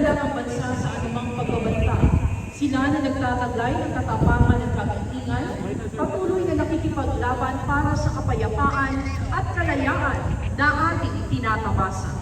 Mapalad ang bansa sa anumang pagbabanta. Sila na nagtataglay ng katapangan at kagitingan, patuloy na nakikipaglaban para sa kapayapaan at kalayaan na ating tinatamasa.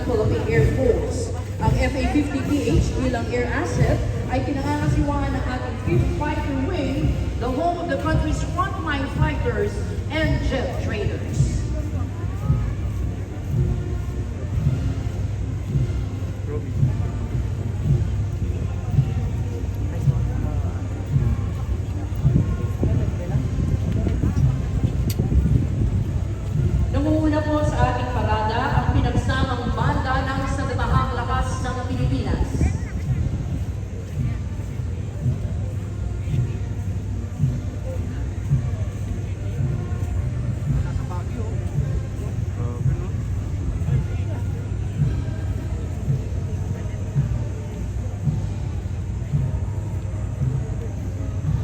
Philippine Air Force. Ang FA-50PH bilang air asset ay pinangangasiwaan ng ating 5th Fighter Wing, the home of the country's frontline fighters and jet trainers. Nangunguna po sa ating parada ang pinagsamang banda ng Sandatahang Lakas ng Pilipinas.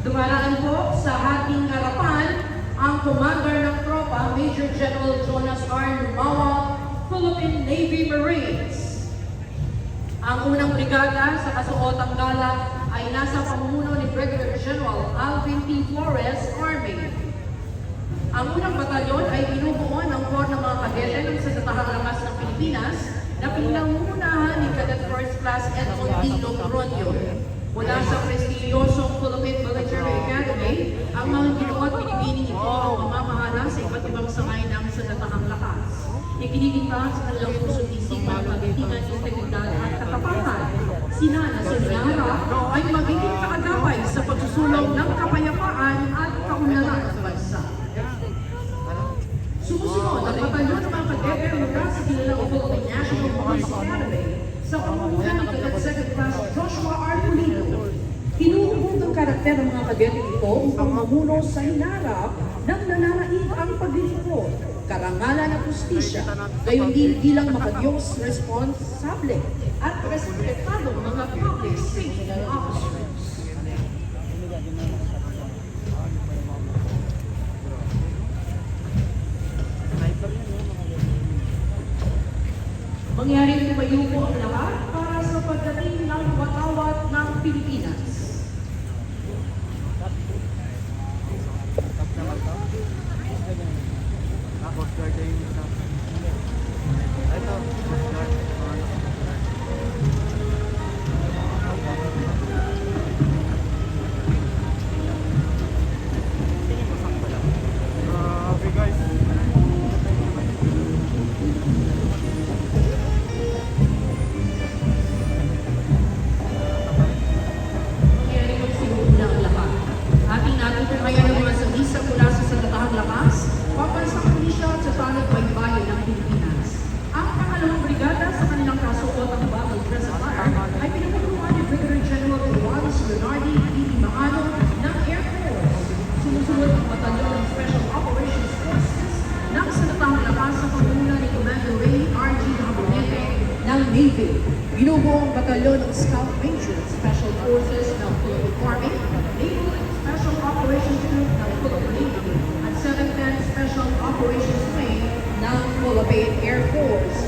Dumaraan po sa ating harapan ang commander ng tropa, Major General Jonas R. Numawa, Philippine Navy Marines. Ang unang brigada sa kasuotang gala ay nasa pamumuno ni Brigadier General Alvin T. Flores, Army. Ang unang batalyon ay binubuo ng Corps ng mga kadete ng Sandatahang Lakas ng Pilipinas na pinangungunahan ni Cadet First Class Edson D. Logroño. Mula sa prestigyosong Philippine Military Academy, ang mga ginuot pinipining ito ang mamamahala sa iba't ibang sangay ng Sandatahang Lakas. Ikinigita sa kanilang pusong isipan, pagdatingan, integridad at katapangan. Sila na sa hinaharap ay magiging kaagapay sa pagsusulong ng kapayapaan at kaunlaran ng bansa. Sumusunod ang batalyon ng mga kadete mula sa kilalang Philippine National Police Academy sa pamumuno ng Cadet Second Class Joshua R. Pulido. Hinuhubog ang karakter ng mga kadete ito upang mamuno sa hinarap ng nananaig ang paglilingkod, karangalan at justisya, gayon din bilang makadiyos, responsable at respetadong mga public safety officers. Mangyaring tumayo po ang lahat para sa pagdating ng watawat ng Pilipinas. Navy, binubuo ang batalyon ng Scout Major Special Forces ng Philippine Army, Naval Special Operations Group ng Philippine Navy, at 7th Special Operations Wing ng Philippine Air Force.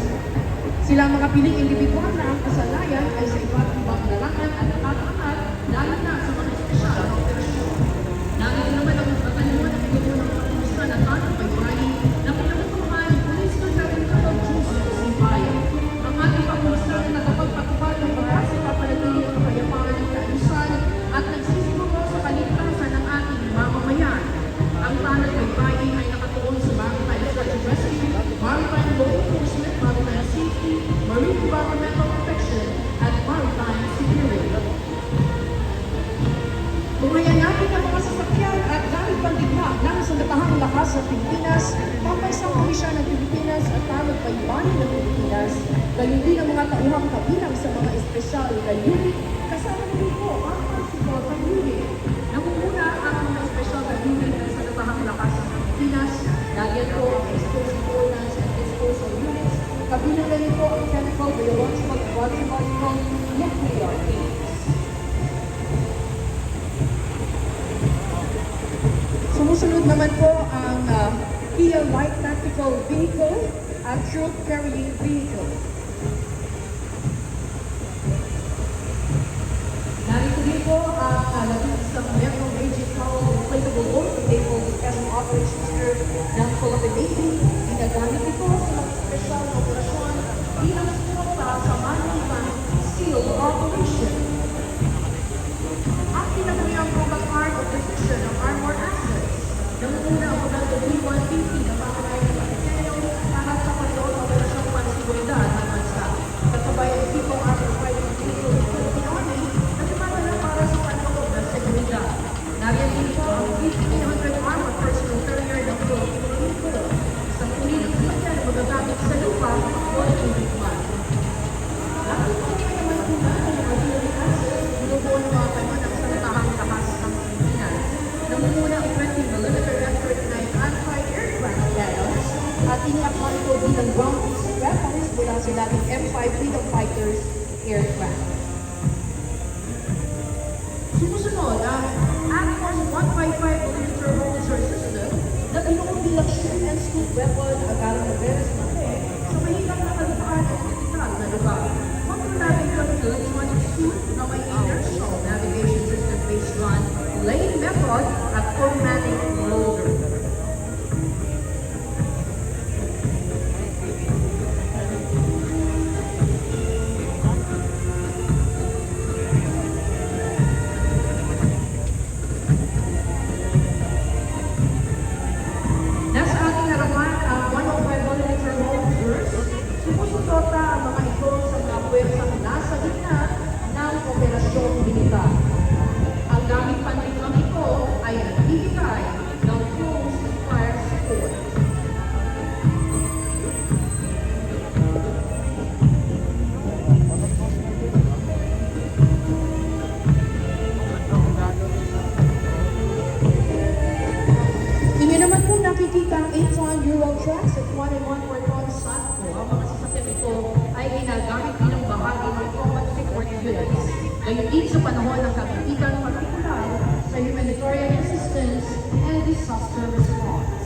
Silang mga piling individual na ang kasalayan ay sa iba't ibang larangan at nakataangat, lalo na sa mga espesyal na operasyon. Narito naman ang batalyon ng binubuo ng pandigma ng Sandatahang Lakas ng Pilipinas, Pambansang Komisyon ng Pilipinas at Tanod Baybanin ng Pilipinas, gayon din ang mga tauhang kabilang sa mga espesyal na unit, kasama rin po ang pag-support unit. Nangunguna ang mga espesyal na unit ng Sandatahang Lakas ng Pilipinas, nagyan po ang explosive ordnance and disposal units, kabilang na rin po ang chemical, biological, biological, nuclear teams. Sumusunod naman po ang Kia Light Tactical Vehicle at Troop Carrying Vehicle. Narito din po ang isang Metro Raging Power Inflatable Water-Table Special Operations Group ng Philippine Navy. Ginagamit ito sa mga special na operasyon bilang suporta sa Manila SEAL Operation. Ang pinagawang combat part of precision ng armor assets. Nangunguna ang mga B-150 na pangalayan ng material para sa pagdoon ng operasyong pansiguridad ng bansa. Kasabay ang tipong armor fighting vehicle ng Philippine Army na tumatala para sa panloob ng seguridad. Nariyan din po ang 1,500 armor personal carrier ng Philippine Army. Isang uli ng sasakyan na magagamit sa lupa o tubig man. Lalo po kayo naman po na ang artillery assets, binubuo ng mga kanon ng Sandatahang Lakas ng Pilipinas. Nangunguna ang 20mm F-39 anti-aircraft cannons at iniakman ito bilang ground-based weapons mula sa dating M5 Freedom Fighters aircraft. Sumusunod ang AFFORS 155mm Howitzer system na binuo bilang shoot and scoop weapon agalang na Veres Mate sa mahirap na kalupaan at kritikal na lugar. Kontrolado ito ng electronic suit na may inertial navigation system based on lane method at automatic loader. Nasa ating harapan ang 105mm howitzers. Sumusuporta ang mga ito sa mga puwersang nasa gitna ng operasyong militar. Ang gamit panligang ito ay nagbibigay ng close fire support. Inyo naman po nakikita ang 8-ton Euro trucks at 1-1/4-ton Satco. Ang mga sasakyan ito ay ginagamit bilang bahagi ng combat support units. Ngayon din sa panahon ng kapitan partikular sa humanitarian assistance and disaster response.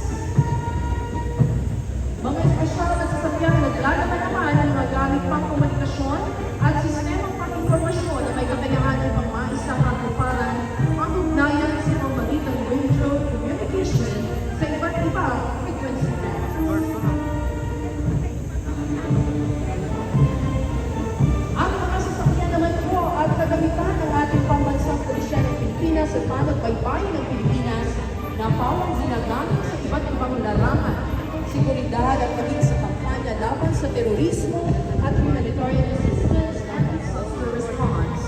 Mga espesyal na sasakyan naglalaman naman ng mga gamit pang komunikasyon at sistemang pang-informasyon na may kakayahan ng mga isang katuparan ang ugnayan sa pamagitan radio communication sa iba't ibang frequency bands. Ang mga sasakyan naman po at kagamitan ng ating pambansang pulisya ng Pilipinas at Panagbaybayin ng Pilipinas na pawang ginagamit sa iba't ibang larangan, seguridad at maging sa kampanya laban sa terorismo at humanitarian assistance and disaster response.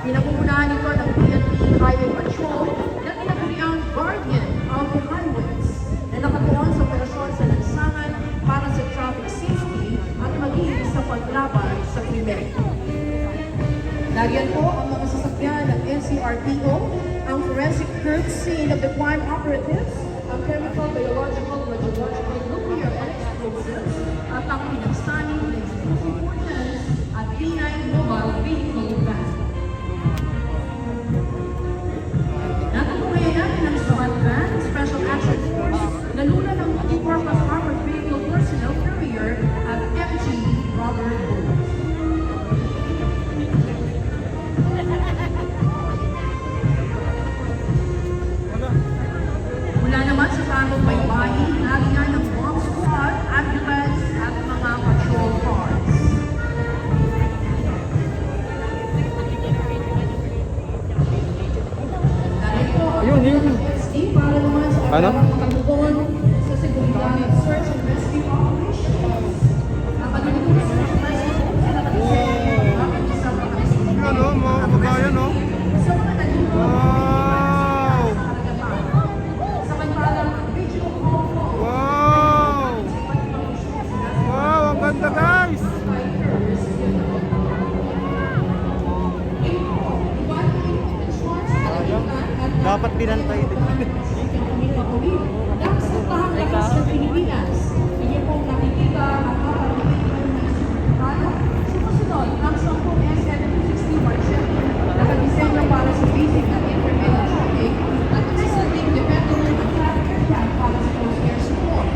Pinangungunahan ito ng PNP Highway Patrol na tinaguriang Guardian of the Highways na nakatuon sa operasyon sa lansangan para sa traffic safety at maging sa paglaban sa krimen. Nagyan po ang mga sasakyan ng NCRPO, ang forensic curb scene of the crime operatives, ang chemical, biological, radiological, nuclear, and explosives, at ang pinagsaning ng explosive ordnance at P9 mobile vehicle van. Natutunghayan natin ang SWAT van, Special Action Force, na luna ng multi-purpose armored vehicle personnel carrier at MG Robert Bowles. Mula naman sa Tanod Baybayin, nariyan ng bomb squad, ambulance at mga patrol cars. Narito ang PSD para naman sa pagkakatugon sa seguridad at search and rescue operations. Ang pagkakatugon sa search and rescue ay nakatisin ang isang pagkakasinig. Ano, mga kabayan, no? Sa mga nandito, Wow! sa Dahil sa tahang lakas ng Pilipinas, inyo pong nakikita ang sumusunod ang 10 SM-260 Marshall nakadisenyo para sa basic na intermittent traffic at existing dependable na traffic aircraft para sa coast air support.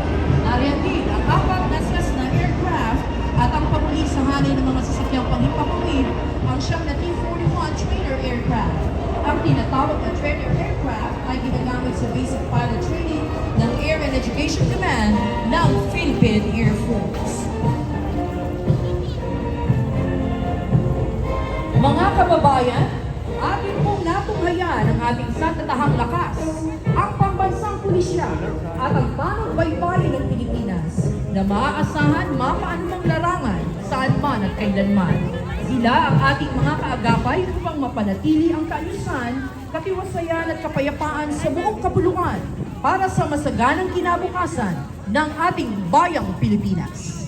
Nariyan din ang 4 na Cessna aircraft at ang pamuli sa hanay ng mga sasakyang panghimpapawid ang siyang na T-41 trainer aircraft. Ang tinatawag na trainer aircraft ay ginagamit sa basic pilot training ng Air and Education Command ng Philippine Air Force. Mga kababayan, atin pong natunghayan ang ating sandatahang lakas, ang pambansang pulisya at ang tanong baybayin ng Pilipinas na maaasahan mapaanumang larangan saan man at kailanman. Sila ang ating mga kaagapay upang mapanatili ang kaayusan, katiwasayan at kapayapaan sa buong kapuluan para sa masaganang kinabukasan ng ating bayang Pilipinas.